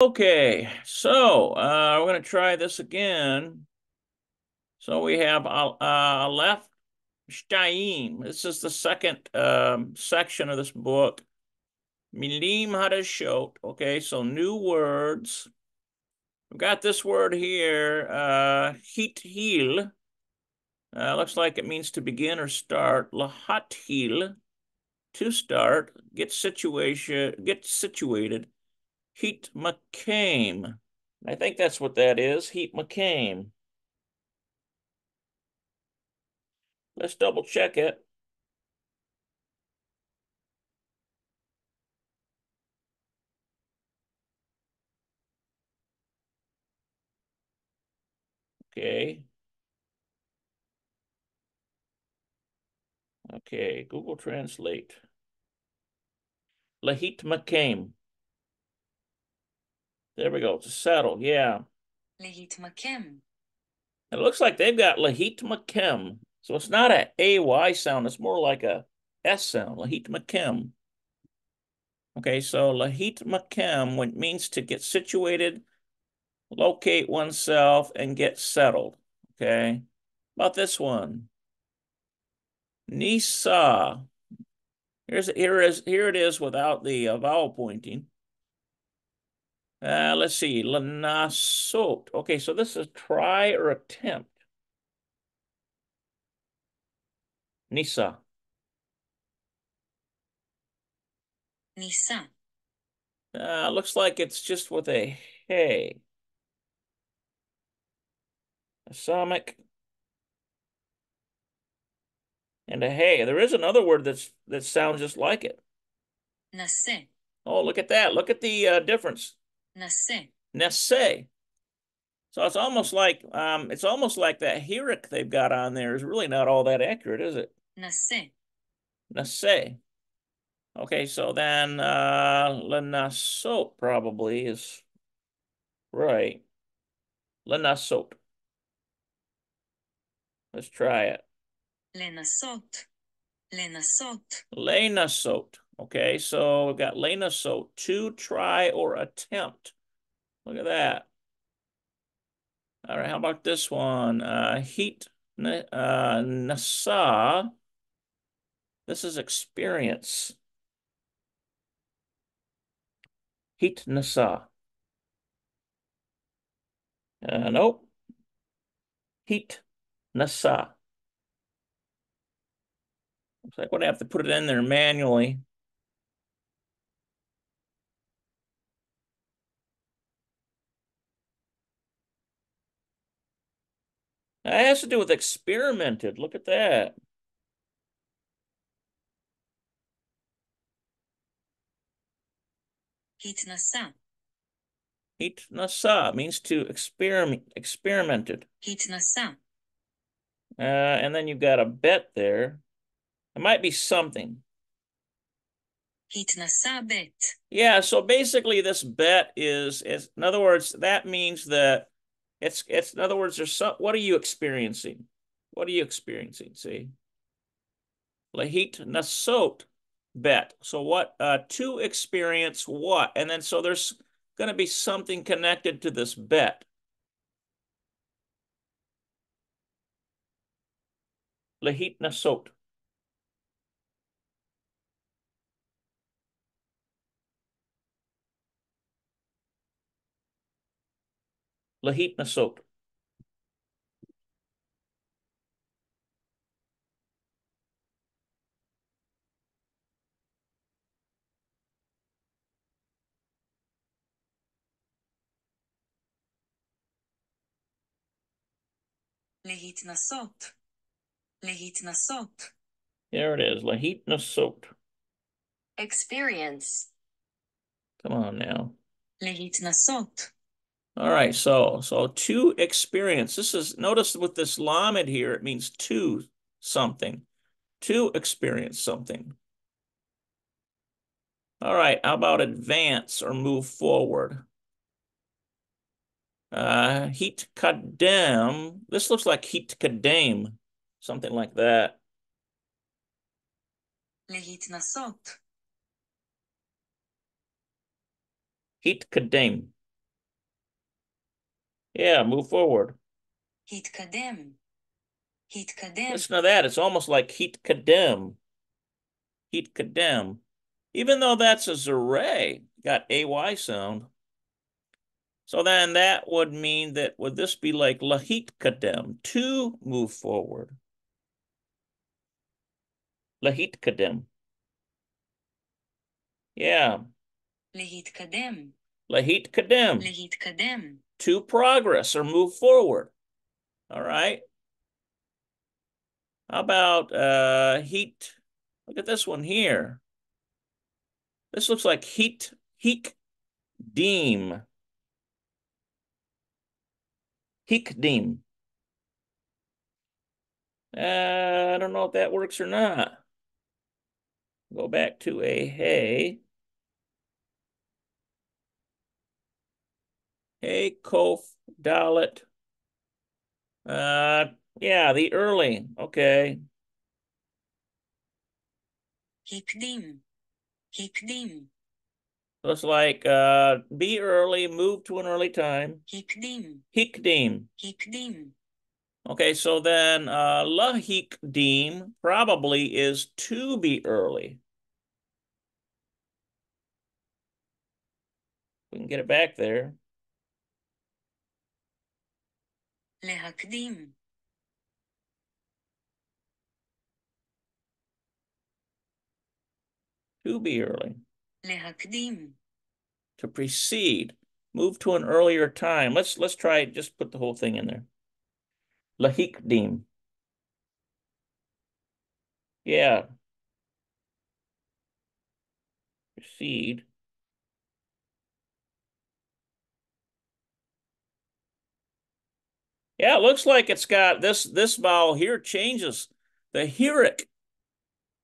Okay, so we're going to try this again. So we have Aleph Shtaim. This is the second section of this book. Milim Hadashot. Okay, so new words. We've got this word here, hithil. Looks like it means to begin or start. Lahathil, to start. Get situated. Heat McCame. I think that's what that is. Heat McCame. Let's double check it. Okay. Okay, Google Translate. Lahit McCame. There we go. To settle. Yeah. להתמקם. It looks like they've got Lahit McChem. So it's not a AY sound. It's more like a S sound. Lahit McChem. Okay, so Lahit McChem means to get situated, locate oneself, and get settled. Okay. About this one. Nisa. Here it is without the vowel pointing. Let's see. Lanasot. Okay, so this is try or attempt. Nisa. ניסה. Looks like it's just with a hey. A samic and a hey. There is another word that sounds just like it. נסה. Oh, look at that. Look at the difference. נסה. Nesse. So it's almost like that hieroc they've got on there is really not all that accurate, is it? נסה. Nesse. Okay, so then Lenasot probably is right. Lenasot. Let's try it. לנסות. לנסות. Lenasot. Okay, so we've got Lenasot, to try or attempt. Look at that. All right, how about this one? Heat Nasa. This is experience. Heat Nasa. Nope. Heat Nasa. Looks like I'm going to have to put it in there manually. It has to do with experimented. Look at that. התנסה. Heat Nasa means to experimented. התנסה. And then you've got a bet there. It might be something. התנסה בית. Yeah, so basically this bet is in other words, that means that it's in other words, what are you experiencing? What are you experiencing? See? Lahit nasot bet. So what to experience what? And then so there's gonna be something connected to this bet. Lahit nasot. Lahit nasot. להתנסות. להתנסות. There it is. Lahit nasot. experience. Come on now. להתנסות. All right, so to experience. This is notice with this lamed here, it means to something, to experience something. All right, how about advance or move forward? Heat kadem. This looks like heat kadem, something like that. להתנסות. Heat kadem. Yeah, move forward. התקדם. התקדם. Listen to that. It's almost like heat kadem. Heat kadem. Even though that's a Zeray, got AY sound. So then that would mean that, would this be like lahit kadem, to move forward? Lahit kadem. Yeah. להתקדם. Lahit kadem. להתקדם. To progress or move forward. All right. How about heat? Look at this one here. This looks like heek deem. Heek deem. I don't know if that works or not. Go back to a hey. Hey, Kof, Dalit. Yeah, the early. Okay. הקדים. הקדים. Looks like be early, move to an early time. הקדים. Hikdim. הקדים. Okay, so then la hikdim probably is to be early. We can get it back there. להקדים. To be early. להקדים. To precede. Move to an earlier time. Let's try just put the whole thing in there. La hikdim. Yeah. Precede. Yeah, it looks like it's got this vowel here changes the heuric.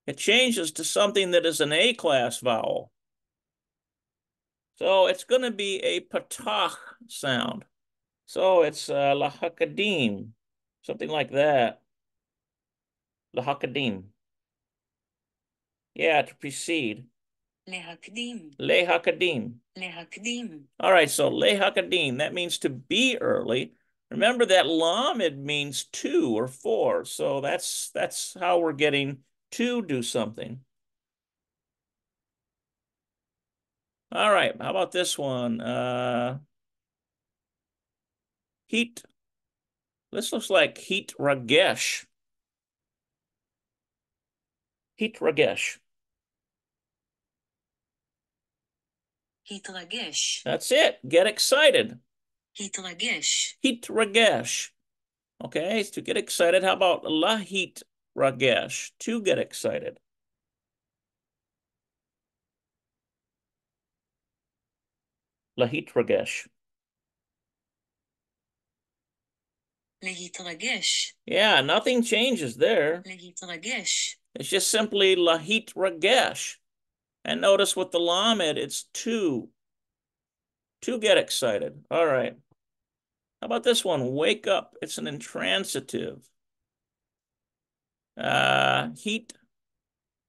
It changes to something that is an A-class vowel. So it's going to be a patach sound. So it's lahakadim, something like that. Lahakadim. Yeah, to precede. להקדים. Lehakadim. להקדים. All right, so lehakadim, that means to be early. Remember that lamed means to or for. So that's how we're getting to do something. All right, how about this one? Heat. This looks like heat ragesh. Heat ragesh. התרגש. That's it. Get excited. התרגש. Heat ragesh. Okay, to get excited. How about lahit ragesh? To get excited. Lahit ragesh. להתרגש. Yeah, nothing changes there. להתרגש. It's just simply lahit ragesh. And notice with the lamed, it's to get excited. All right. How about this one? Wake up. It's an intransitive. Heat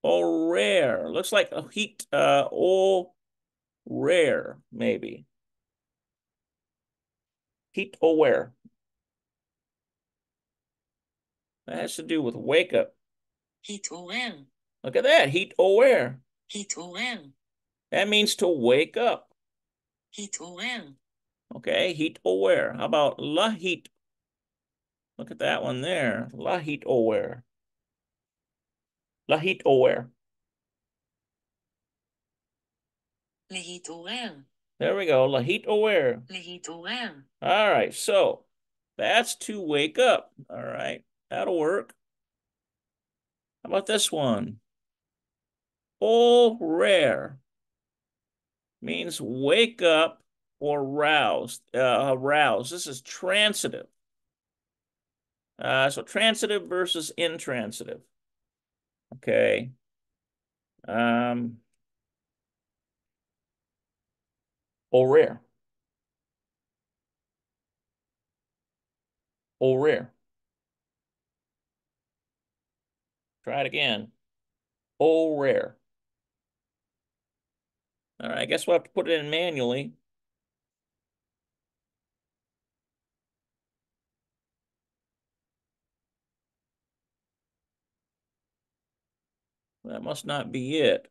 or rare. Looks like a heat or rare, maybe. Heat aware. That has to do with wake up. התעורר. Look at that. Heat aware. התעורר. That means to wake up. התעורר. Okay, heat aware. How about lahit? Look at that one there. Lahit aware. Lahit aware. להתעורר. There we go. Lahit aware. להתעורר. All right, so that's to wake up. All right, that'll work. How about this one? Oh, rare means wake up or rouse. Rouse. This is transitive. So transitive versus intransitive. Okay. Or rare. Or rare. Try it again. Oh, rare. All right, I guess we'll have to put it in manually. That must not be it.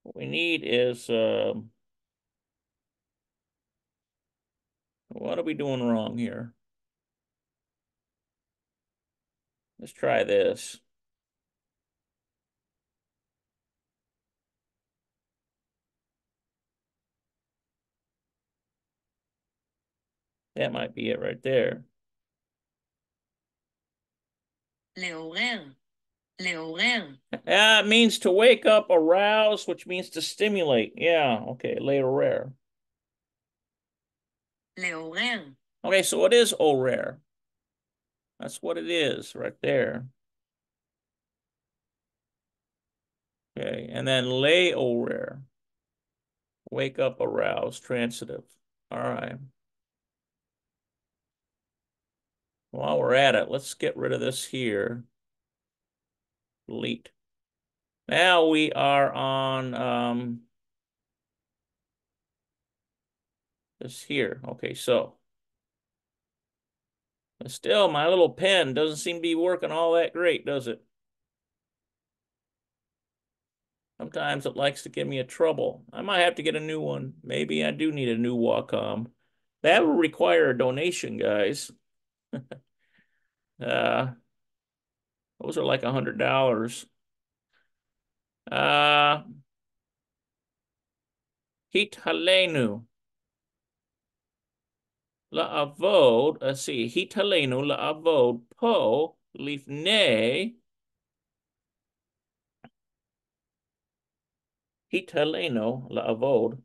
What we need is, what are we doing wrong here? Let's try this. That might be it right there. לעורר. לעורר. It means to wake up, arouse, which means to stimulate. Yeah, okay, later rare. לעורר. Okay, so it is rare. That's what it is right there. Okay, and then lay rare. Wake up, arouse, transitive. All right. While we're at it, let's get rid of this here. Delete. Now we are on this here. Okay, so still my little pen doesn't seem to be working all that great, does it? Sometimes it likes to give me a trouble. I might have to get a new one. Maybe I do need a new Wacom. That will require a donation, guys. Uh, those are like $100. Hitalenu la'avod. Let's see. Hitalenu la'avod po lifnei. Hitalenu la'avod.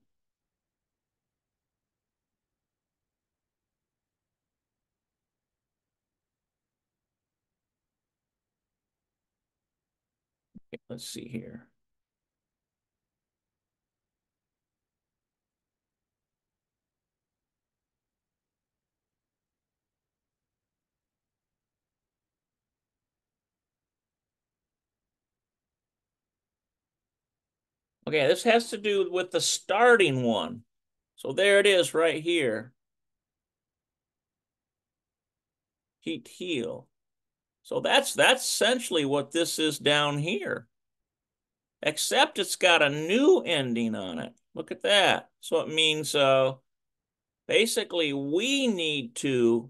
Let's see here. Okay, this has to do with the starting one. So there it is right here. Heat heal. So that's essentially what this is down here. Except it's got a new ending on it. Look at that. So it means basically we need to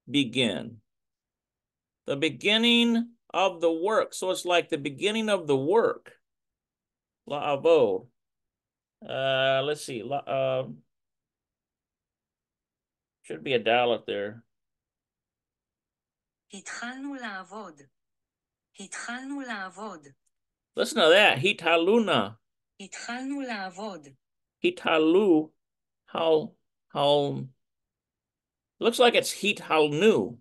begin. The beginning of the work. So it's like the beginning of the work. La'avod. Let's see. Should be a dalet there. התחלנו לעבוד. התחלנו לעבוד. Listen to that. Hitaluna. התחלנו לעבוד. Hitalu. How looks like it's hitalnu.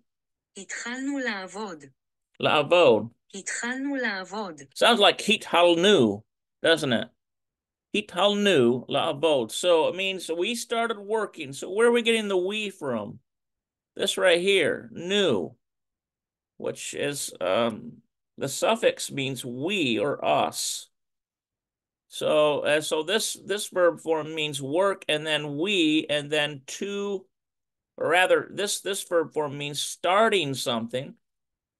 התחלנו לעבוד. La'avod. התחלנו לעבוד. Sounds like hitalnu, doesn't it? Hitalnu la'avod. So it means we started working. So where are we getting the we from? This right here, new, which is the suffix means we or us. So this verb form means work and then we and then to, or rather this verb form means starting something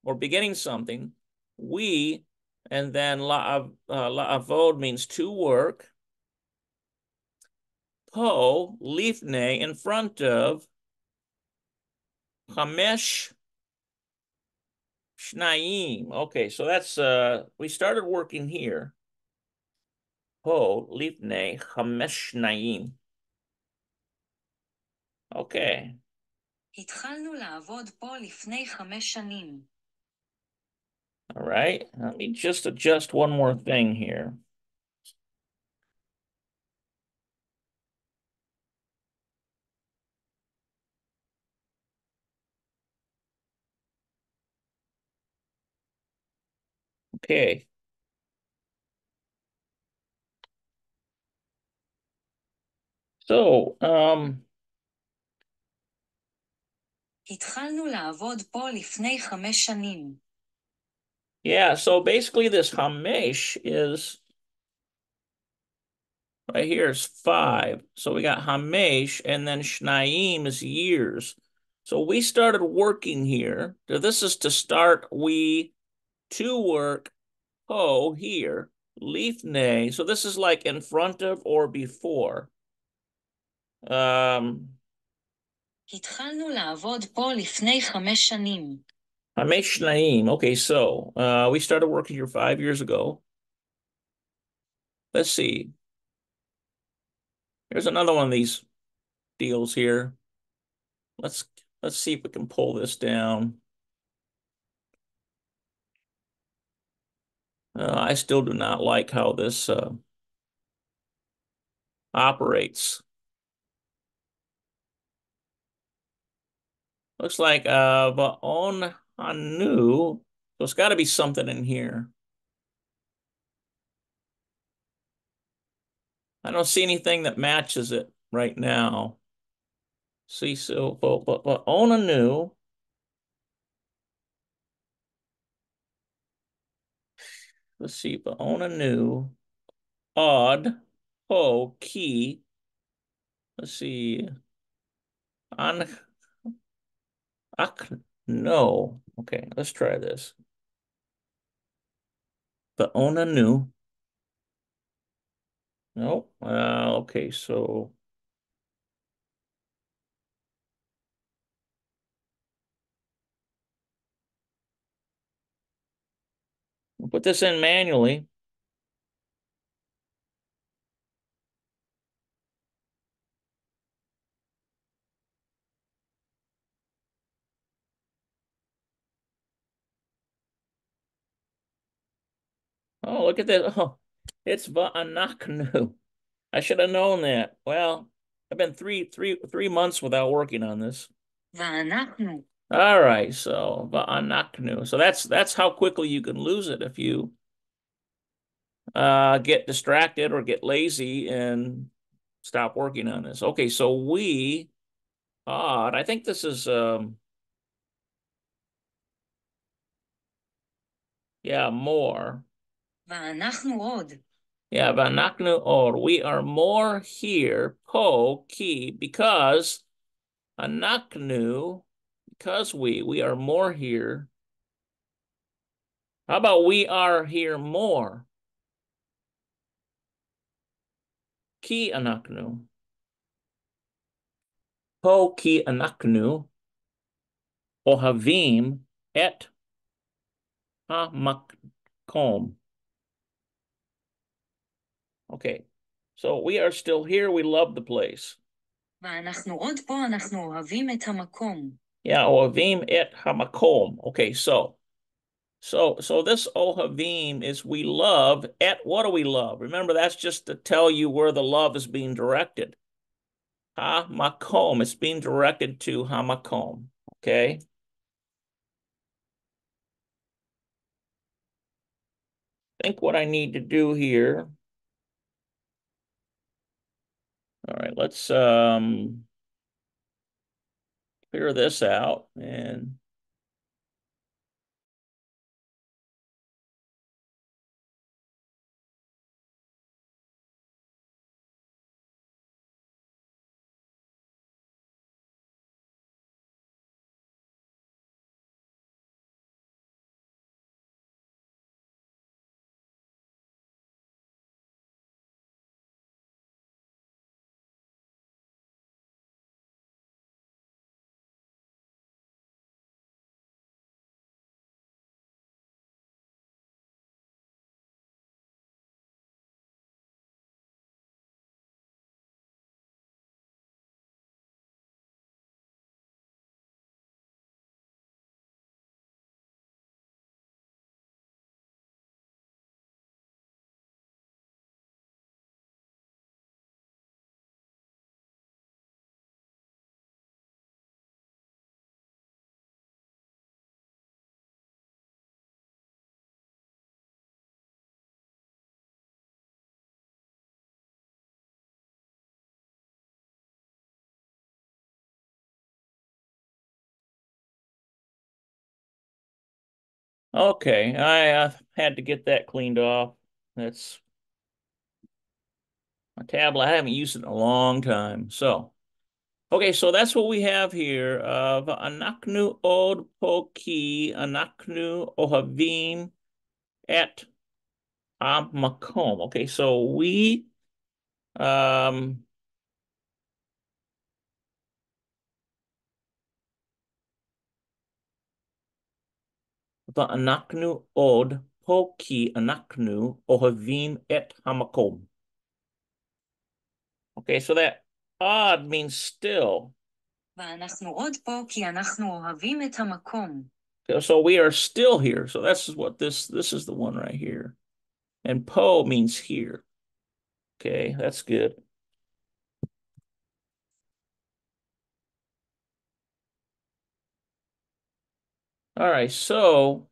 or beginning something. We and then la'avod means to work. Po lifnei in front of. Chamesh Shnayim. Okay, so that's we started working here. Po lifnei chamesh shnayim. Okay. התחלנו לעבוד פה לפני 5 שנים. All right. Let me just adjust one more thing here. Okay. So, התחלנו לעבוד פה לפני 5 שנים. yeah, so basically this hamesh is Right here is 5. So we got Hamesh, and then Shnaim is years. So we started working here. So this is to start we to work ho here. Lifnei. So this is like in front of or before. התחלנו לעבוד פה לפני 5 שנים. Hamesh Shnaim. Okay, so we started working here 5 years ago. Let's see. Here's another one of these deals here. Let's let's see if we can pull this down. I still do not like how this operates. Looks like Va'on Hanu. So it's got to be something in here. I don't see anything that matches it right now. See, so but Va'on Hanu. Let's see, Va'on Hanu. Odd. Ho. Key. Let's see. An. Ak. No. Okay, let's try this. Va'on Hanu. Nope. Okay, so we'll put this in manually. Oh, look at that. Oh, it's Va'anaknu. I should have known that. Well, I've been three months without working on this. ואנחנו. All right, so Va'anaknu. So that's how quickly you can lose it if you get distracted or get lazy and stop working on this. Okay, so we odd. I think this is yeah, more. ואנחנו עוד. Yeah, Va'anaknu or we are more here, po key, because Anaknu, because we are more here. How about we are here more? Ki anaknu. Po ki anaknu. Ohavim et hamakom. Okay, so we are still here. We love the place. ואנחנו עוד פה, אנחנו אוהבים את המקום. Yeah, ohavim et hamakom. Okay, so this ohavim is we love at what do we love? Remember, that's just to tell you where the love is being directed. Hamakom, it's being directed to Hamakom. Okay. I think what I need to do here. All right, let's clear this out and okay, I had to get that cleaned off. I a tablet. I haven't used it in a long time. So, okay, so that's what we have here. Anaknu od poki, anaknu ohavim et makom. Okay, so we um anaknu od poki anaknu ohavim et hamakom. Okay, so that odd means still. ואנחנו עוד פה כי אנחנו אוהבים את המקום. So we are still here. So that's what this is the one right here. And po means here. Okay, that's good. All right, so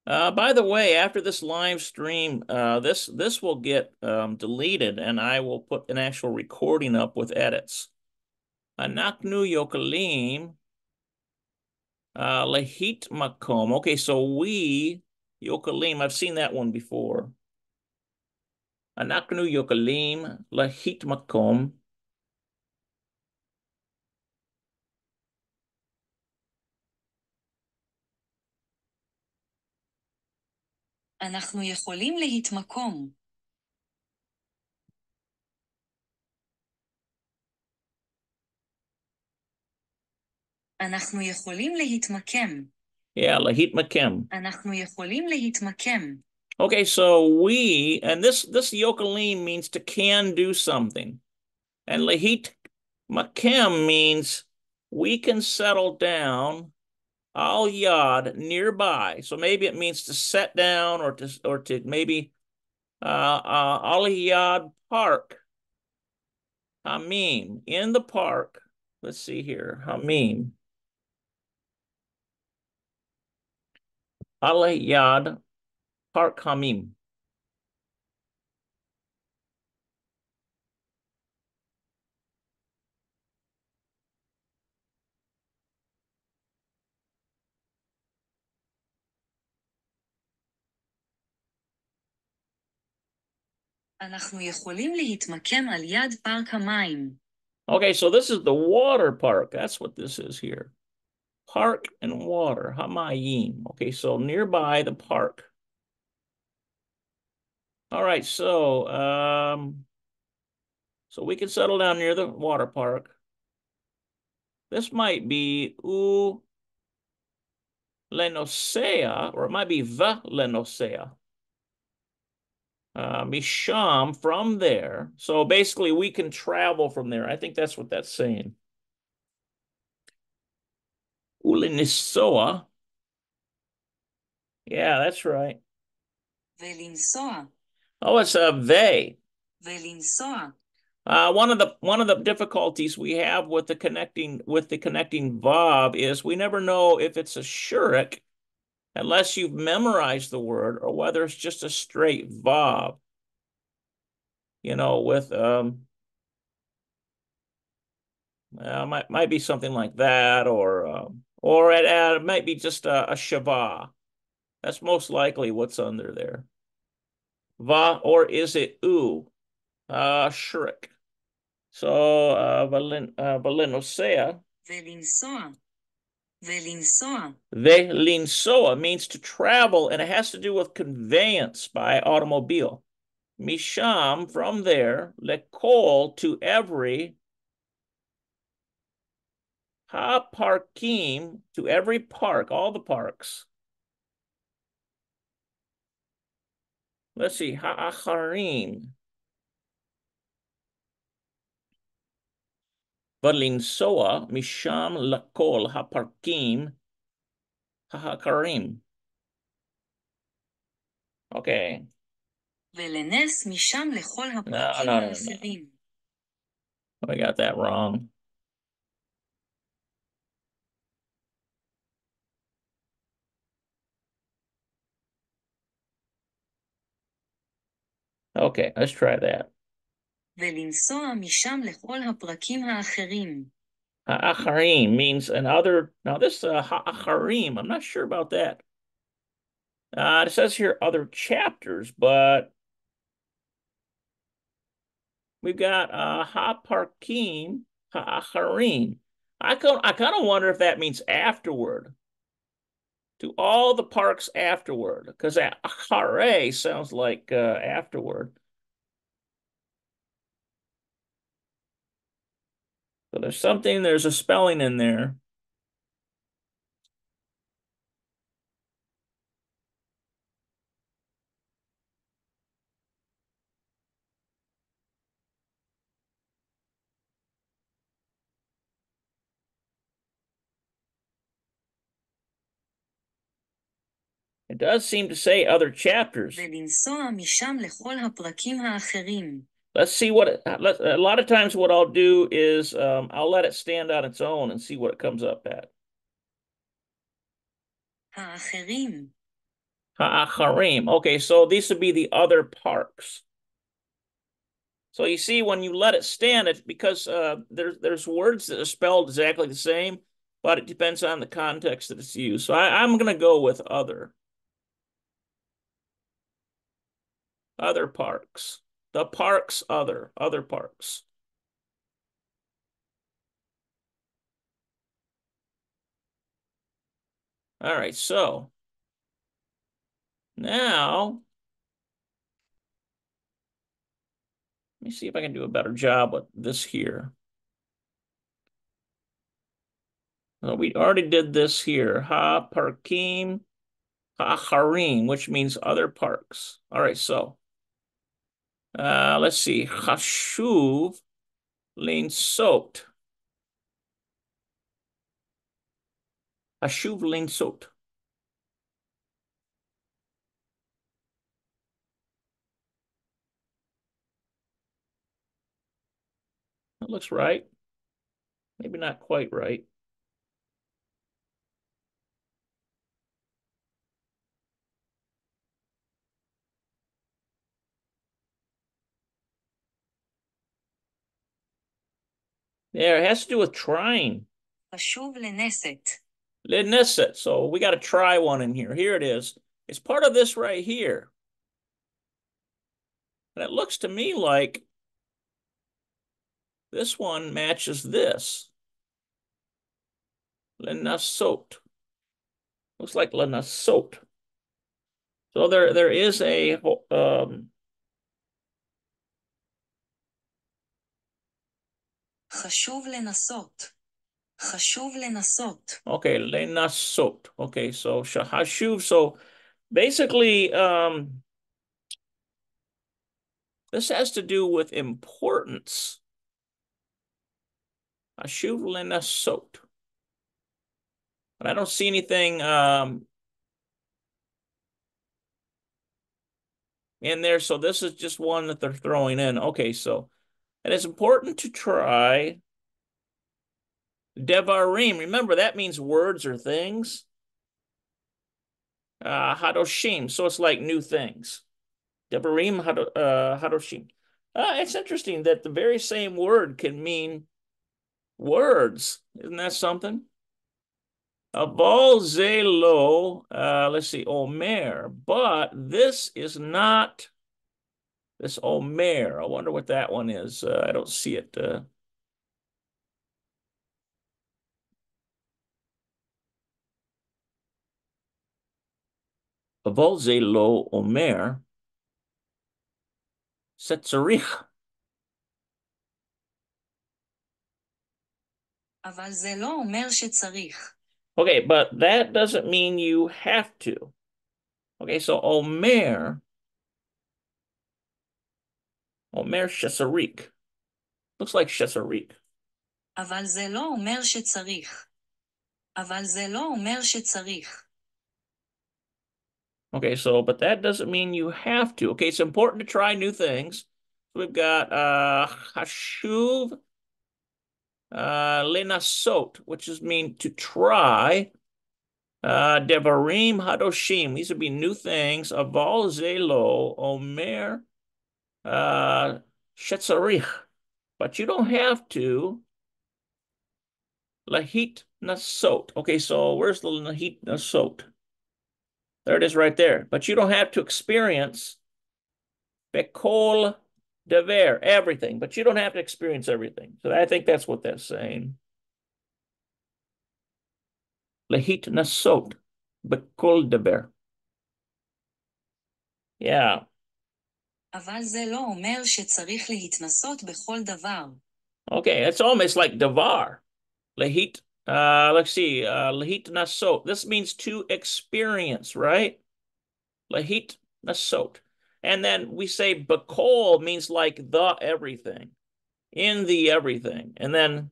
by the way, after this live stream, this will get deleted, and I will put an actual recording up with edits. Anaknu yokalim lehit makom. Okay, so we yokalim. I've seen that one before. Anaknu yokalim lehit makom. אנחנו יכולים להתמקום. אנחנו יכולים להתמקם. Yeah, lehit makem. אנחנו יכולים להתמקם. Okay, so we, and this yokalim means to can do something. And lehit makem means we can settle down al yad nearby. So maybe it means to set down or to maybe al yad park. Hamim, in the park. Let's see here. Hamim. Al yad park hamim. אנחנו יכולים להתמקם על יד פארק המים. Okay, so this is the water park. That's what this is here. Park and water, hamayim. Okay, so nearby the park. All right, so we can settle down near the water park. This might be u lenosea, or it might be va lenosea. Misham, from there. So basically we can travel from there. I think that's what that's saying. Ulinisoa. Yeah, that's right. ולנסוע. Oh, it's a they. ולנסוע. One of the difficulties we have with the connecting vav is we never know if it's a shurik unless you've memorized the word or whether it's just a straight vav. You know, with might be something like that, or it might be just a shava. That's most likely what's under there. Va, or is it u? Shrik. So valenosea. ולנסוע. ולנסוע. Velinsoa means to travel, and it has to do with conveyance by automobile. Misham, from there, lekol, to every, ha parkim, to every park, all the parks. Let's see, ha acharim. Valinsoa, misham lekol, ha parkim, ha acharim. Okay. ולנס משם לכל הפרקים No. האחרים. I got that wrong. Okay, let's try that. ולנסוע משם לכל הפרקים האחרים. Ha'acharim means another. Now this ha'acharim, I'm not sure about that. It says here other chapters, but we've got ha-parkim, ha-acharim. I kind of wonder if that means afterward. To all the parks afterward, because achare sounds like afterward. So there's a spelling in there. It does seem to say other chapters. ולנסוע משם לכל הפרקים האחרים. Let's see what a lot of times what I'll do is I'll let it stand on its own and see what it comes up at. האחרים. Ha'acharim. Okay, so these would be the other parks. So you see, when you let it stand, it's because there's words that are spelled exactly the same, but it depends on the context that it's used. So I'm going to go with other. Other parks. The parks, other parks. All right, so now let me see if I can do a better job with this here. Well, we already did this here. Ha-parkim, ha-harim, which means other parks. All right, so let's see. Chashuv linsot. Hashuv linsot. That looks right. Maybe not quite right. Yeah, it has to do with trying. חשוב לנסת. Leneset. So we got to try one in here. Here it is. It's part of this right here. And it looks to me like this one matches this. Lenasot. Looks like lenasot. So there is a חשוב לנסות. חשוב לנסות. okay, lenasot. Okay, so shahashuv. So basically this has to do with importance. Hashuv lenasot. But I don't see anything in there. So this is just one that they're throwing in. Okay, so it is important to try devarim. Remember, that means words or things. Hadoshim. So it's like new things. Devarim hadoshim. It's interesting that the very same word can mean words. Isn't that something? Aval zelo, let's see, omer. But this is not this omer. I wonder what that one is. I don't see it. Aval zelo omer. Setzarich. אבל זה לא אומר שצריך. Okay, but that doesn't mean you have to. Okay, so Omer Shesarik. Looks like Shesarik. אבל זה לא אומר שצריך. אבל זה לא אומר שצריך. Okay, so, but that doesn't mean you have to. Okay, it's important to try new things. We've got Hashuv Lenasot, which is mean to try. Devarim Hadoshim. These would be new things. Aval Zelo Omer Shetzarich. But you don't have to. Lahit Nasot. Okay, so where's the Lahit Nasot? There it is right there. But you don't have to experience bekol dever, everything. But you don't have to experience everything. So I think that's what that's saying. Lehit nasot bekol dever. Yeah. אבל זה לא אומר שצריך להתנסות בכל דבר. Okay, it's almost like davar. Lehit, let's see, lehit nasot. This means to experience, right? Lehit nasot. And then we say bekol means like the everything, in the everything. And then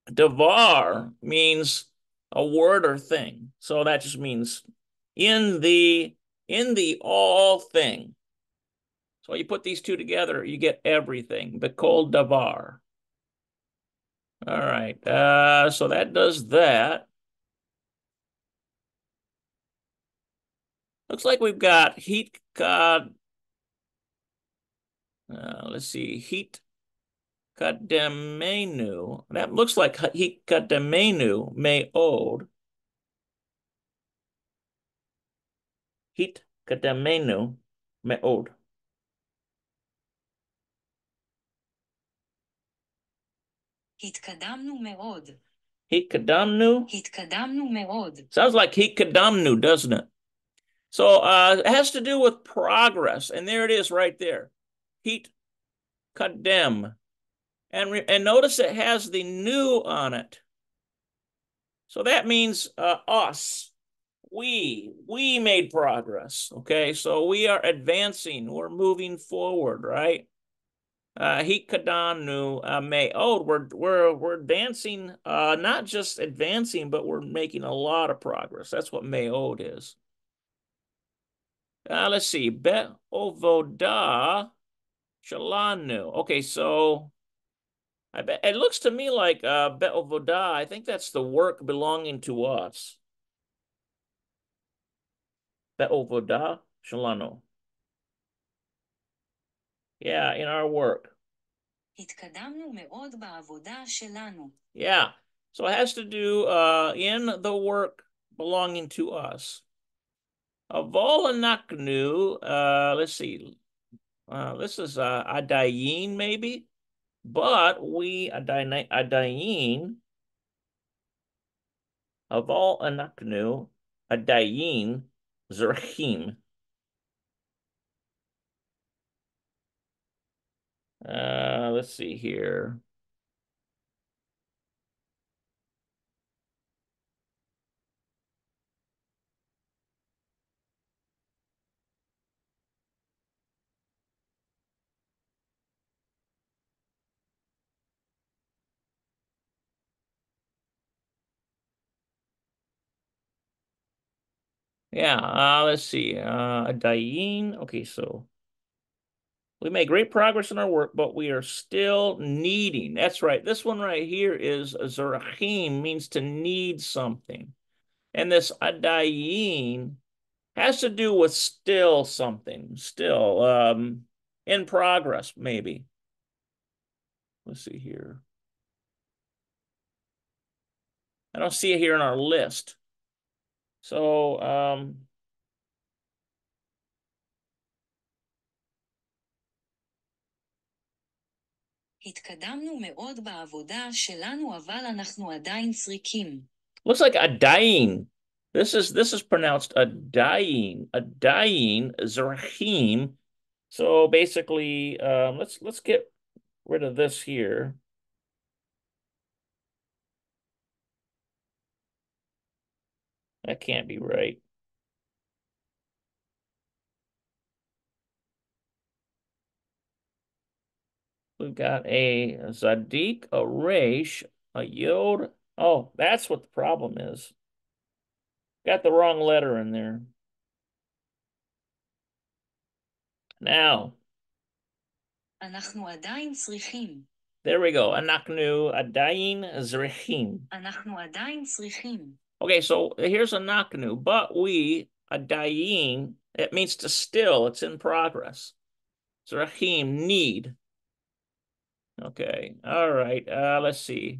davar means a word or thing. So that just means in the all thing. So you put these two together, you get everything. Bekol davar. All right. So that does that. Looks like we've got heat god. Let's see, heat kademenu. That looks like heat kademenu meod. Heat kademenu meod. התקדמנו מאוד. Heat kadamnu. התקדמנו מאוד. Sounds like heat kadamnu, doesn't it? So it has to do with progress, and there it is right there. Heat kadem. And notice it has the new on it. So that means us. We made progress. Okay, so we are advancing. We're moving forward, right? Hikadanu me'od. We're advancing, not just advancing, but we're making a lot of progress. That's what me'od is. Let's see. Be'ovodah shalanu. Okay, so I bet it looks to me like be'ovodah. I think that's the work belonging to us. Be'ovodah shalanu. Yeah, in our work. התקדמנו מאוד בעבודה שלנו. Yeah, so it has to do in the work belonging to us. Avolonaknu, let's see. This is adayin maybe, but we adayin avolonaknu adayin zerchim. Let's see here. Yeah, let's see. Adayin. Okay, so we made great progress in our work, but we are still needing. That's right. This one right here is zerachim, means to need something. And this adayin has to do with still something, still in progress, maybe. Let's see here. I don't see it here in our list. So התקדמנו מאוד בעבודה שלנו, אבל אנחנו עדיין צריכים. looks like a dying. This is pronounced a dying, zerachim. So basically, let's get rid of this here. That can't be right. We've got a Zadik, a Resh, a Yod. Oh, that's what the problem is. Got the wrong letter in there. Now, אנחנו עדיין צריכים. there we go. Anaknu adayin zrichim. אנחנו עדיין צריכים. Okay, so here's a naknu, but we adayin. It means to still. It's in progress. Zrachim, need. Okay, all right. Let's see.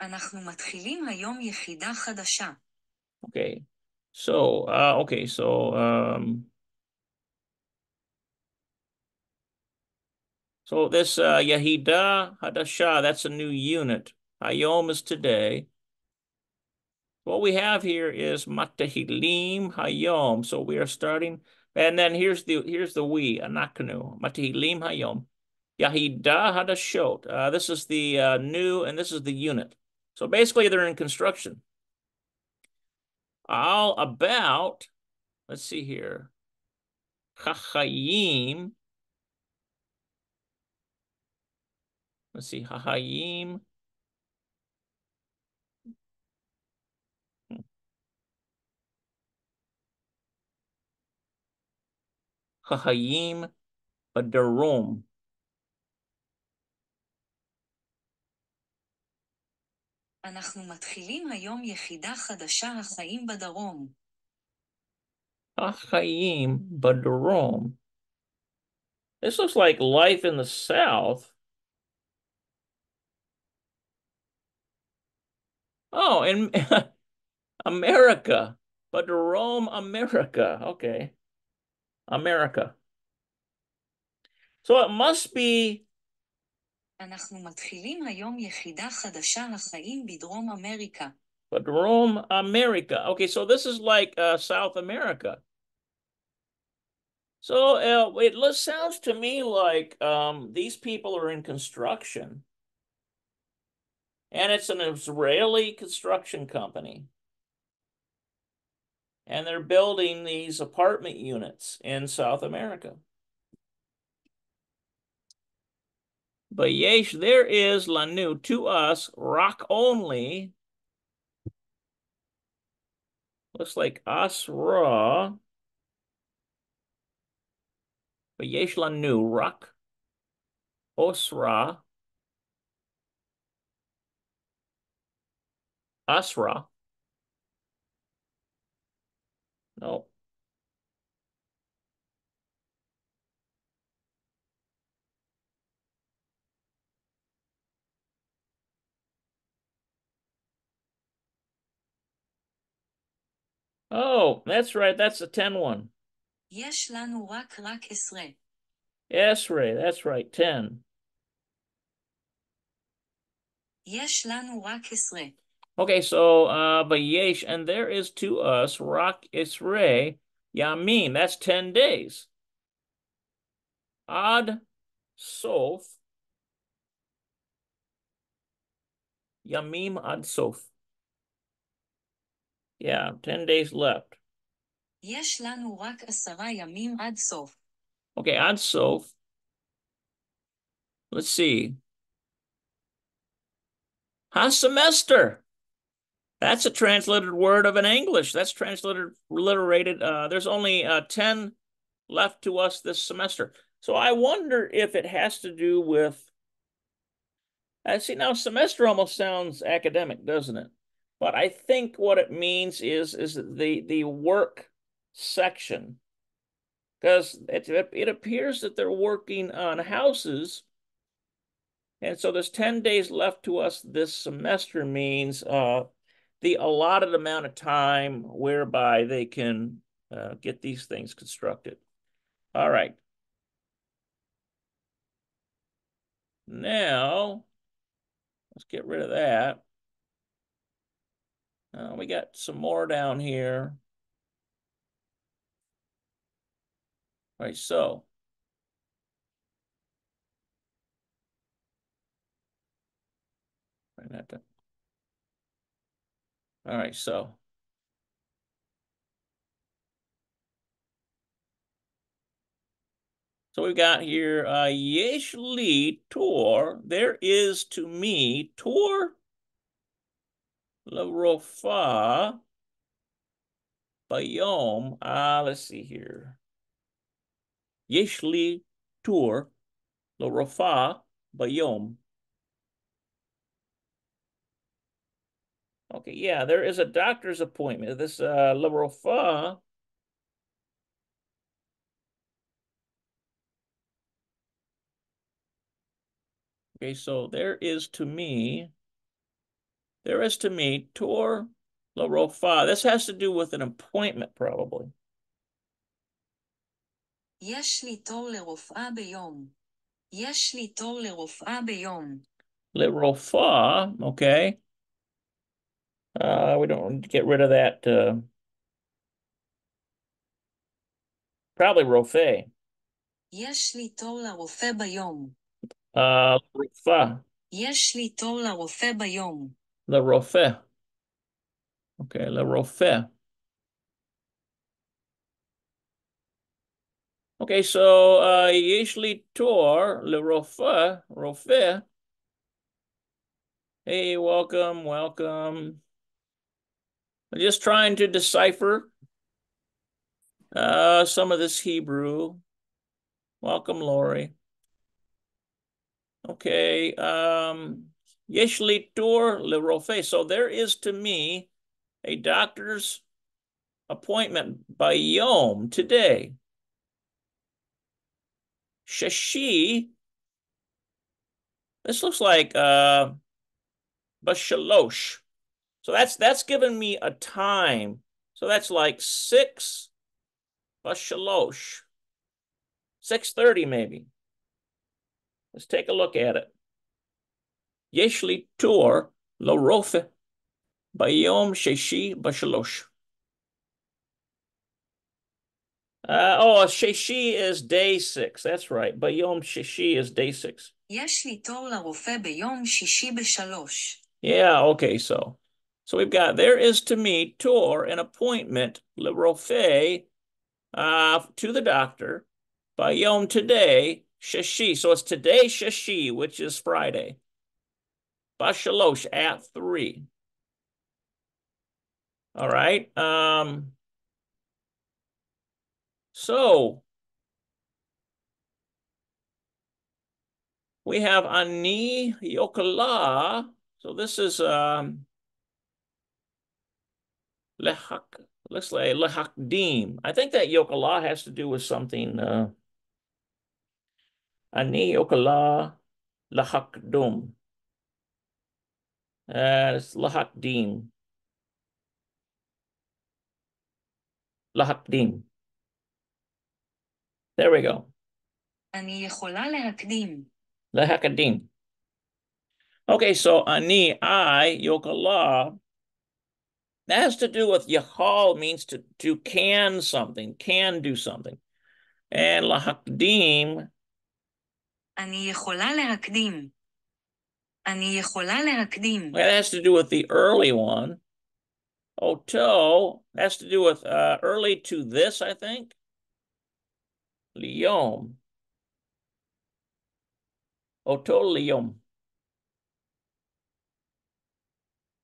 אנחנו מתחילים היום יחידה חדשה. Okay. So this Yahida Hadasha, that's a new unit. Hayom is today. What we have here is Matahilim Hayom. So we are starting, and then here's the we, Anakanu. Matahilim Hayom. Yahida Hadashot. This is the new, and this is the unit. So basically they're in construction. All about, let's see here. Chachayim. Let's see, Chachayim. Chachayim Badarom. אנחנו מתחילים היום יחידה חדשה החיים בדרום. Chachayim Badarom. This looks like life in the South. Oh, in America. Badarom, America. Okay. America. So it must be אנחנו מתחילים היום יחידה חדשה החיים בדרום אמריקה. Badarom, America. Okay, so this is like South America. So it sounds to me like these people are in construction, and it's an Israeli construction company, and they're building these apartment units in South America. But yesh, there is lanu to us, rock only. Looks like asra. But yesh lanu, rock, osra, asra. No. Oh, that's right. That's the 10 one. יש לנו רק 10. Esre, that's right, 10. יש לנו רק 10. Okay, so Vayesh, and there is to us, Rak Isre, Yamim, that's 10 days. Ad Sof, Yamim Ad Sof. Yeah, 10 days left. יש לנו רק 10 ימים עד סוף. Okay, Ad Sof. Let's see. Ha-semester. That's a translated word of an English. That's transliterated. There's only 10 left to us this semester. So I wonder if it has to do with, see, now semester almost sounds academic, doesn't it? But I think what it means is the work section, because it appears that they're working on houses. And so there's 10 days left to us this semester means the allotted amount of time whereby they can get these things constructed. All right. Now, let's get rid of that. We got some more down here. All right, so. All right, so. So we've got here, Yesh li Tor, there is to me, Tor Larofa Bayom. Let's see here. Yesh li Tor Larofa Bayom. Okay, yeah, there is a doctor's appointment. This Larofa. Okay, so there is to me There is to me tour לרופאה. This has to do with an appointment, probably. יש לי תור לרופאה ביום. יש לי תור לרופאה ביום. לרופאה, okay. We don't get rid of that. Probably רופא. יש לי תור לרופא ביום. רופאה. יש לי תור לרופא ביום. לרופא. Okay, לרופא. Okay, so יש לי תור לרופא, רופא. Hey, welcome, welcome. I'm just trying to decipher some of this Hebrew. Welcome, Lori. Okay, יש לי תור לרופא. So there is to me a doctor's appointment by Yom today. Shashi. This looks like Bashalosh. So that's given me a time. So that's like 6 Bashalosh. 6:30 maybe. Let's take a look at it. יש לי תור לרופא ביום שישי בשלוש. Sheshi is day 6. That's right. Bayom Sheshi is day 6. יש לי תור לרופא ביום שישי בשלוש. Yeah, okay, so we've got there is to me tor an appointment lerofe to the doctor bayom today Sheshi. So it's today Sheshi, which is Friday. Bashalosh at 3. All right. So we have Ani Yokala. So this is Lehak, looks like Lehakdim. I think that Yokala has to do with something. Ani Yokala Lehakdum. It's Lehakdim. Lehakdim. There we go. אני יכולה להקדים. Lehakadim. Okay, so Ani, I, Yokala, that has to do with Yachal means to can something, can do something. And Lahakdim. אני יכולה להקדים. אני יכולה להקדים. That has to do with the early one. Oto has to do with early to this, I think. Liyom. Oto liyom.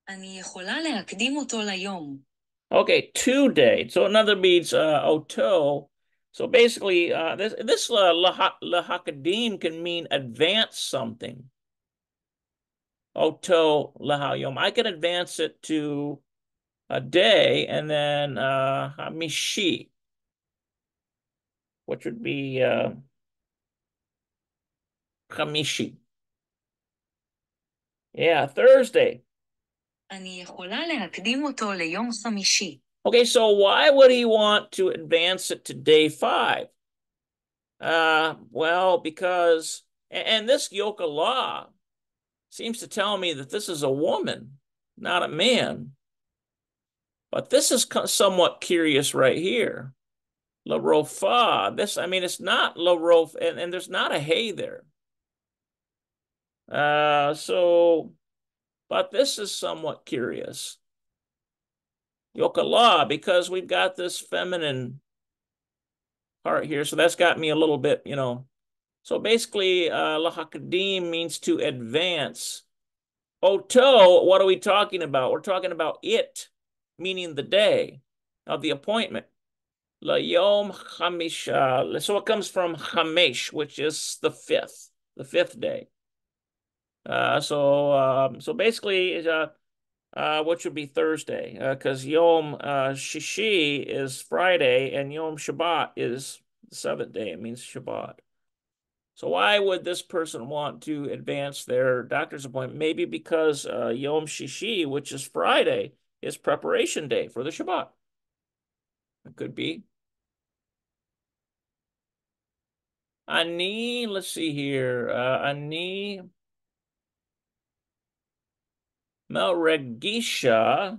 אני יכולה להקדים אותו ליום. Okay, today. So another means oto. So basically, this lahakadim can mean advance something. Oto lahayom. I can advance it to a day, and then hamishi, which would be hamishi. Yeah, Thursday. אני יכולה להקדים אותו ליום חמישי. Okay, so why would he want to advance it to day 5? Well, because, and this yoke law seems to tell me that this is a woman, not a man. But this is somewhat curious right here. La Rofa. This, I mean, it's not La Rofa, and there's not a hey there. But this is somewhat curious. Yokala, because we've got this feminine part here. So that's got me a little bit, So basically, lahakadim means to advance. Oto, what are we talking about? We're talking about it, meaning the day of the appointment. La yom chamish. So it comes from chamesh, which is the 5th day. So basically, which would be Thursday, because Yom Shishi is Friday and Yom Shabbat is the 7th day. It means Shabbat. So why would this person want to advance their doctor's appointment? Maybe because Yom Shishi, which is Friday, is preparation day for the Shabbat. It could be. Ani, let's see here. Ani Melregisha.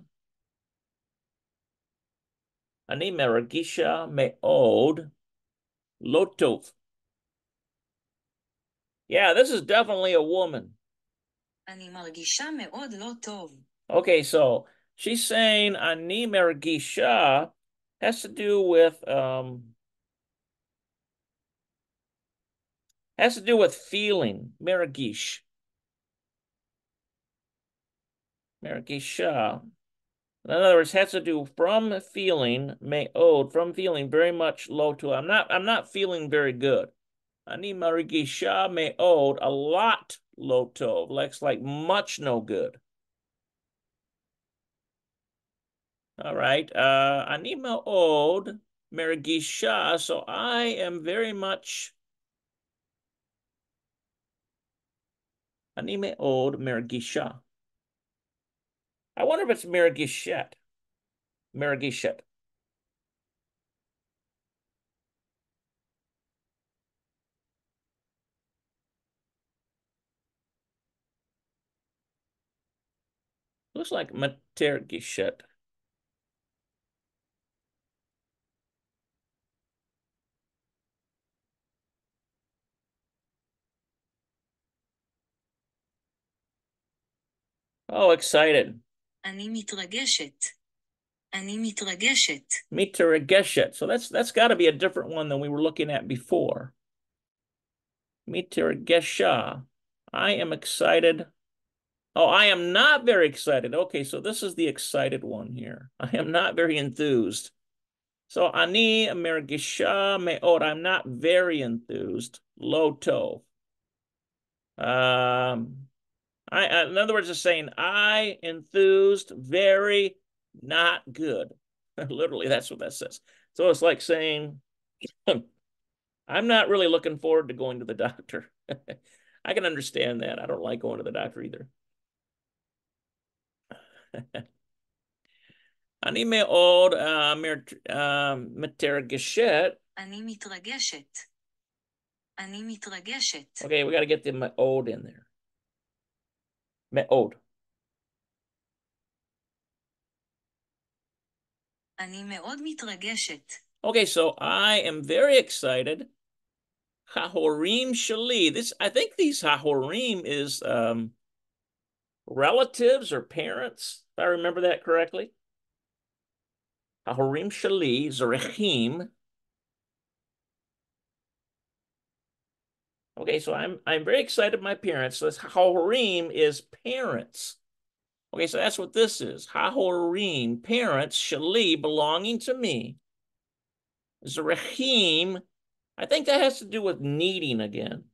Ani Melregisha Me'od Lotov. Yeah, this is definitely a woman. אני מרגישה מאוד לא טוב. Okay, so she's saying Ani Mergisha has to do with feeling. Mergish. Mergisha. In other words, has to do from feeling, me'od, from feeling very much low to. I'm not feeling very good. Ani Mergisha me'od, a lot low tov. Like much no good. All right. Ani me'od mergisha. So I am very much. Ani me'od mergisha. I wonder if it's mergishet. Mergishet. Looks like matergishet. Oh, excited. אני מתרגשת. אני מתרגשת. Miterageshet. So that's got to be a different one than we were looking at before. Miteragesha. I am excited. Oh, I am not very excited. Okay, so this is the excited one here. I am not very enthused. So ani mergisha me'od. I'm not very enthused. Lo tov. In other words, it's saying I enthused very not good. Literally, that's what that says. So it's like saying, I'm not really looking forward to going to the doctor. I can understand that. I don't like going to the doctor either. אני מאוד מתרגשת. אני מתרגשת. אני מתרגשת. Okay, we got to get the me'od in there. Me'od. אני מאוד מתרגשת. Okay, so I am very excited. Hahorim shali. I think these hahorim is relatives or parents, if I remember that correctly. Hahorim shali, zerechim. Okay, so I'm very excited. My parents. So this hahorim is parents. Okay, so that's what this is. Hahorim, parents, shali, belonging to me. Zerechim, I think that has to do with needing again.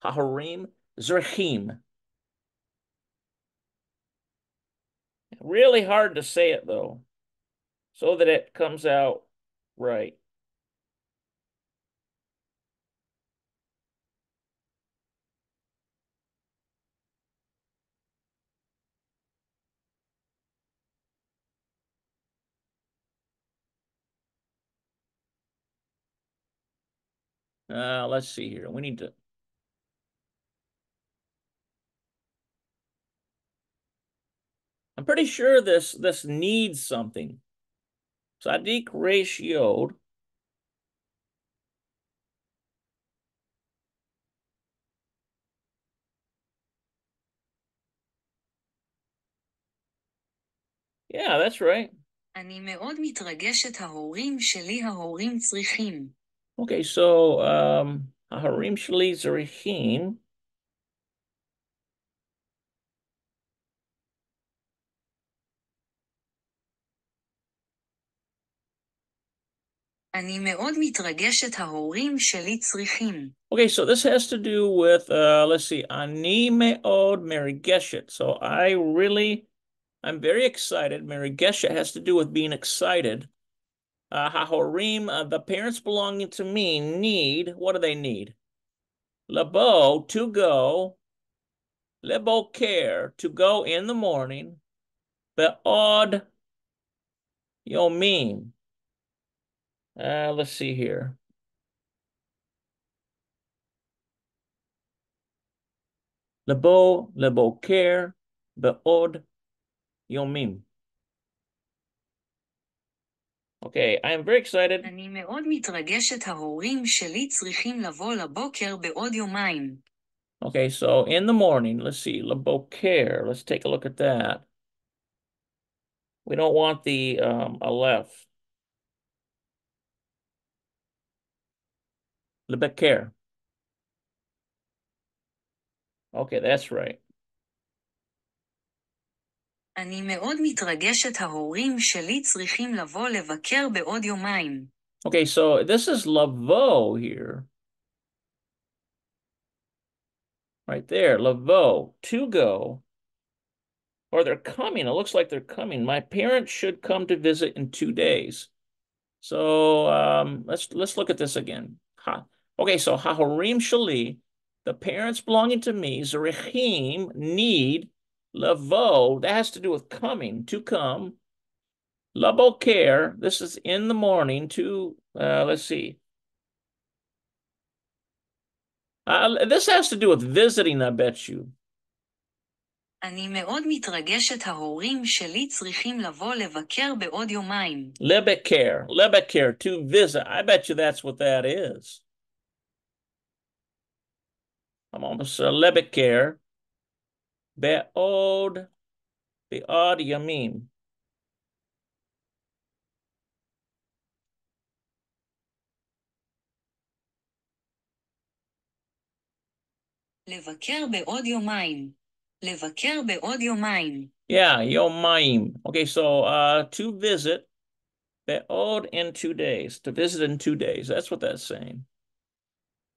Hahorim, zerechim. Really hard to say it though, so that it comes out right. Let's see here. We need to. I'm pretty sure this needs something. Sadiq ratioed. Yeah, that's right. אני מאוד מתרגשת ההורים שלי ההורים צריכים. Okay, so Harim Shali Zarihim. אני מאוד מתרגשת ההורים שלי צריכים. Okay, so this has to do with, let's see, Ani Me'od Merigeshet. So I'm very excited. Merigeshet has to do with being excited. Hahorim, the parents belonging to me need, what do they need? Lebo, to go. Lebo, care, to go in the morning. Be'od yomim. Let's see here. Lebo, care. Be'od yomim. Okay, I am very excited. אני מאוד מתרגשת, ההורים שלי צריכים לבוא לבוקר בעוד יומיים. Okay, so in the morning, let's see, Leboker. Let's take a look at that. We don't want the Aleph. Lebeker. Okay, that's right. אני מאוד מתרגשת, ההורים שלי צריכים לבוא לבקר בעוד יומיים. Okay, so this is Lavo here. Right there, Lavo, to go. Or they're coming. It looks like they're coming. My parents should come to visit in 2 days. So let's look at this again. Okay, so Hahorim Shali, the parents belonging to me, Zerichim, need, Lavo, that has to do with coming, to come. Laboker, this is in the morning, to, let's see. This has to do with visiting, I bet you. אני מאוד מתרגשת, ההורים שלי צריכים לבוא לבקר בעוד יומיים. Lebeker, to visit. I bet you that's what that is. I'm almost Lebeker. Be'od yamim. לבקר בעוד יומיים. לבקר בעוד יומיים. Yeah, yomaim. Okay, so to visit, be'od in 2 days. To visit in 2 days. That's what that's saying.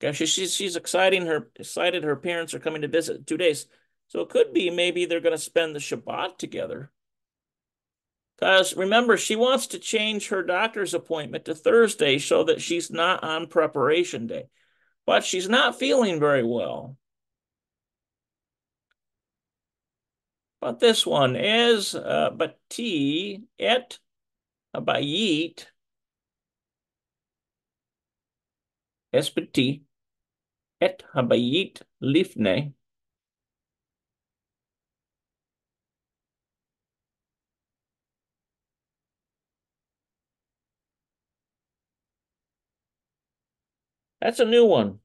Okay, she's excited her parents are coming to visit in 2 days. So it could be maybe they're going to spend the Shabbat together. Because remember, she wants to change her doctor's appointment to Thursday so that she's not on preparation day. But she's not feeling very well. But this one is Bati et Abayit Espiti et Habayit Lifne. That's a new one.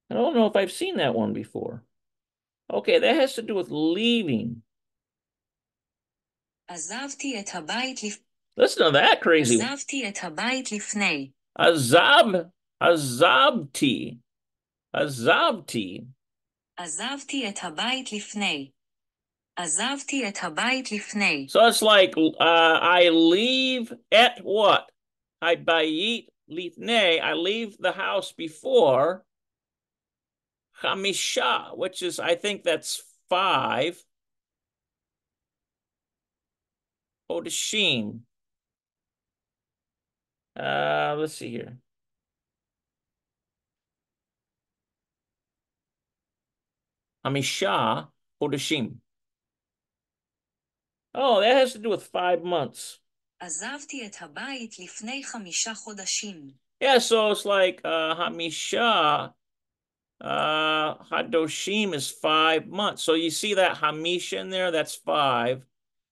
I don't know if I've seen that one before. Okay, that has to do with leaving. עזבתי את הבית Listen to that crazy one. עזבתי את הבית לפני. Azabti. עזבתי את הבית לפני. עזבתי את הבית לפני. So it's like I leave at what? I bayit lifnei. I leave the house before Hamisha, which is, I think that's 5. Odeshim. Let's see here. Hamisha Odeshim. Oh, that has to do with 5 months. עזבתי את הבית לפני 5 חודשים. Yeah, so it's like Hamisha Hadoshim is 5 months. So you see that Hamisha in there, that's 5.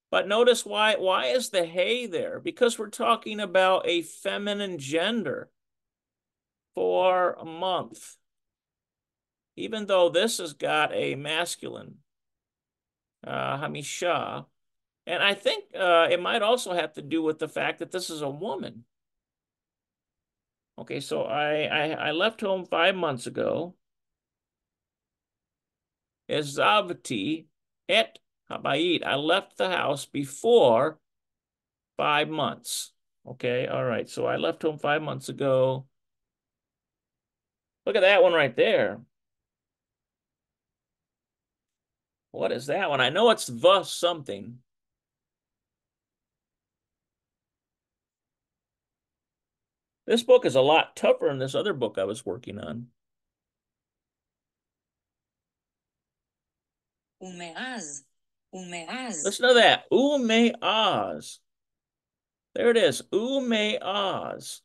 But notice why is the hey there? Because we're talking about a feminine gender for a month. Even though this has got a masculine Hamisha. And I think it might also have to do with the fact that this is a woman. Okay, so I left home 5 months ago. Ezavti et habayit. I left the house before 5 months. Okay, all right. So I left home 5 months ago. Look at that one right there. What is that one? I know it's the something. This book is a lot tougher than this other book I was working on. ומאז, ומאז. Listen to that. Umeaz. There it is. Umeaz.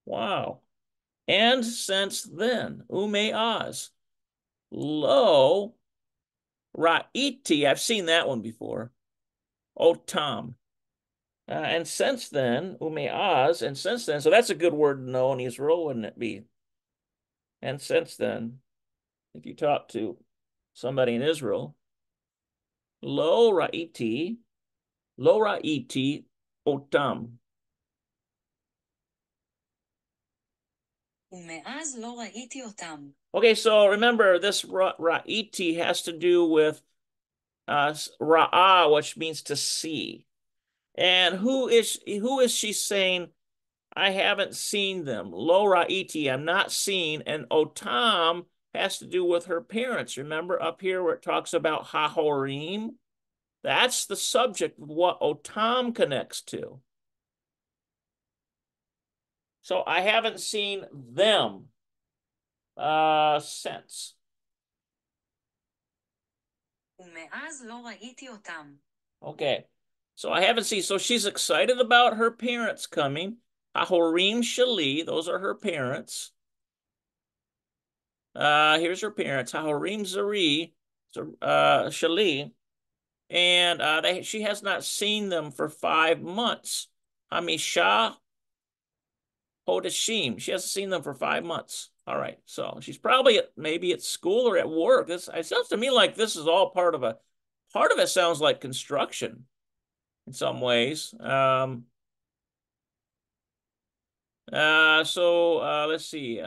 Wow. And since then, Umeaz. Lo Ra'iti. I've seen that one before. Otam. And since then, Umeaz, and since then, so that's a good word to know in Israel, wouldn't it be? And since then, if you talk to somebody in Israel, Lo Ra'iti, Lo Ra'iti Otam. ומאז לא ראיתי אותם. Okay, so remember this Ra'iti has to do with Ra'ah, which means to see. And who is she saying, I haven't seen them? Lo Ra'iti, I'm not seen. And Otam has to do with her parents. Remember up here where it talks about Hahorim? That's the subject of what Otam connects to. So I haven't seen them since. ומאז לא ראיתי אותם. Okay. So I haven't seen. So she's excited about her parents coming. Hahorim Shali, those are her parents. Here's her parents. Hahorim Zari, Shali. And she has not seen them for 5 months. Hamisha Hodashim. She hasn't seen them for 5 months. All right. So she's probably maybe at school or at work. It sounds to me like this is all part of it sounds like construction in some ways. Let's see.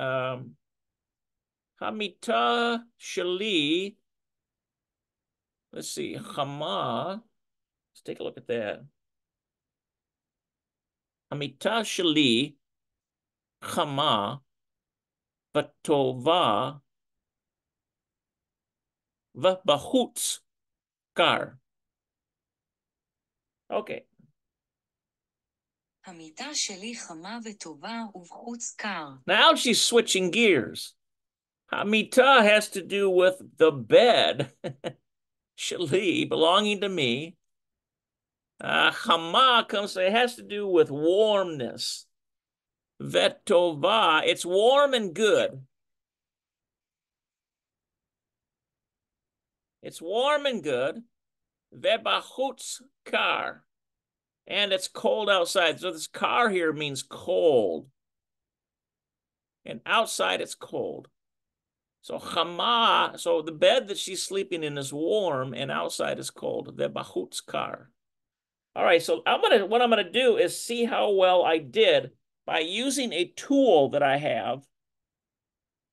Hamita Shali. Let's see. Hama. Let's take a look at that. Hamita Shali. Hama. Vatova. Vabahutz Kar. Okay. המיטה שלי חמה וטובה ובחוץ קר. Now she's switching gears. Hamita has to do with the bed. Shali, belonging to me. Hama it has to do with warmness. Vetova, it's warm and good. It's warm and good. Vebachutz kar. And it's cold outside. So this kar here means cold. And outside it's cold. So Hama, so the bed that she's sleeping in is warm and outside is cold. Vebachutz kar. All right, so what I'm gonna do is see how well I did by using a tool that I have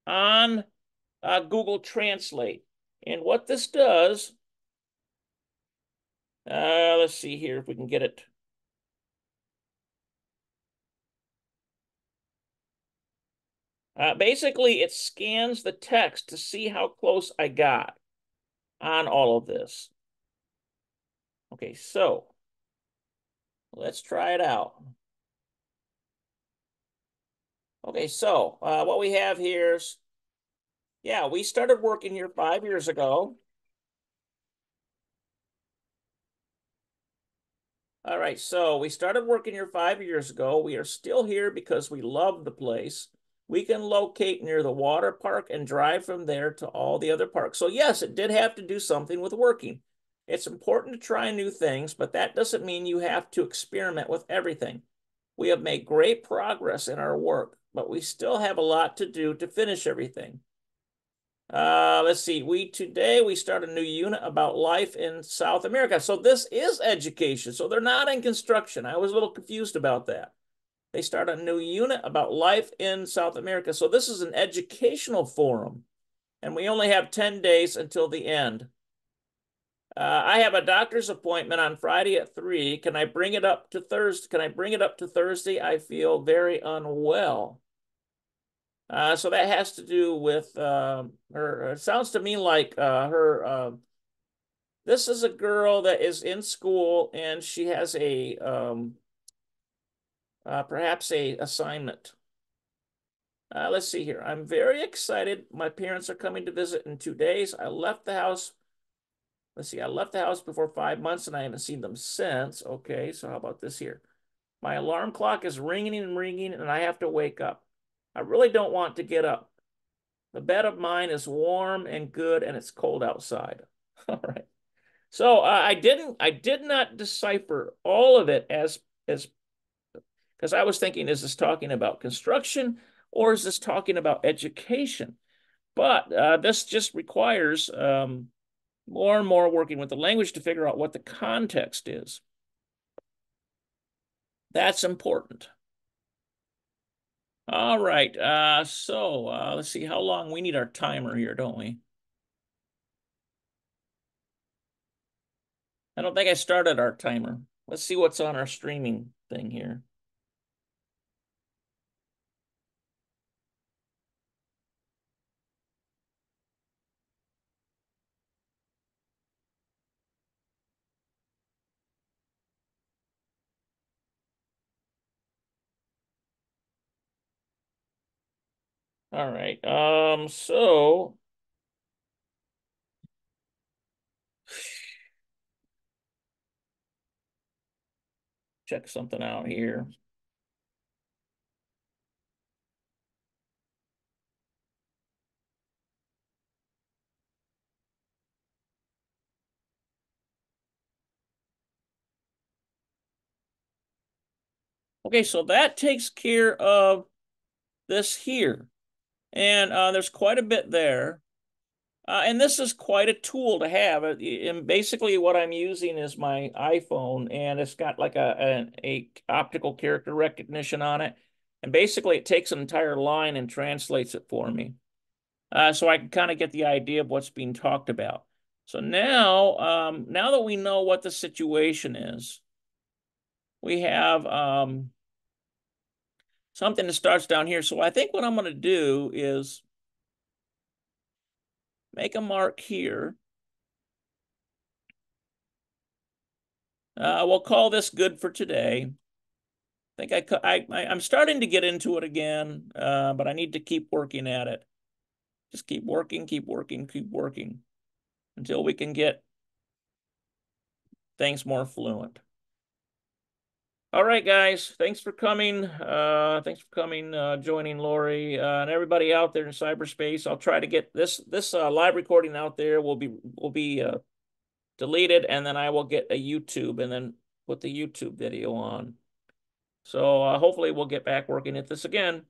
on Google Translate. And what this does, let's see here if we can get it. Basically, it scans the text to see how close I got on all of this. Okay, so let's try it out. Okay, so what we have here is, yeah, we started working here 5 years ago. All right, so we started working here 5 years ago. We are still here because we love the place. We can locate near the water park and drive from there to all the other parks. So yes, it did have to do something with working. It's important to try new things, but that doesn't mean you have to experiment with everything. We have made great progress in our work, but we still have a lot to do to finish everything. Let's see. Today we start a new unit about life in South America. So this is education. So they're not in construction. I was a little confused about that. They start a new unit about life in South America. So this is an educational forum, and we only have 10 days until the end. I have a doctor's appointment on Friday at 3. Can I bring it up to Thursday? Can I bring it up to Thursday? I feel very unwell. So that has to do with her. It sounds to me like her This is a girl that is in school and she has a perhaps a assignment. Let's see here. I'm very excited. My parents are coming to visit in 2 days. I left the house. Let's see. I left the house before 5 months and I haven't seen them since. Okay, so how about this here? My alarm clock is ringing and ringing and I have to wake up. I really don't want to get up. The bed of mine is warm and good and it's cold outside. All right. So I did not decipher all of it as because I was thinking, is this talking about construction or is this talking about education? But this just requires more and more working with the language to figure out what the context is. That's important. All right. So let's see how long we need our timer here, don't we? I don't think I started our timer. Let's see what's on our streaming thing here. All right. So check something out here. Okay, so that takes care of this here. And there's quite a bit there. And this is quite a tool to have. And basically what I'm using is my iPhone, and it's got like a optical character recognition on it. And basically it takes an entire line and translates it for me. So I can kind of get the idea of what's being talked about. So now that we know what the situation is, we have something that starts down here. So I think what I'm going to do is make a mark here. We'll call this good for today. I'm starting to get into it again, but I need to keep working at it. Just keep working, keep working, keep working until we can get things more fluent. All right, guys. Thanks for coming. Joining Lori and everybody out there in cyberspace. I'll try to get this live recording out there. Will be deleted, and then I will get a YouTube and then put the YouTube video on. So hopefully we'll get back working at this again.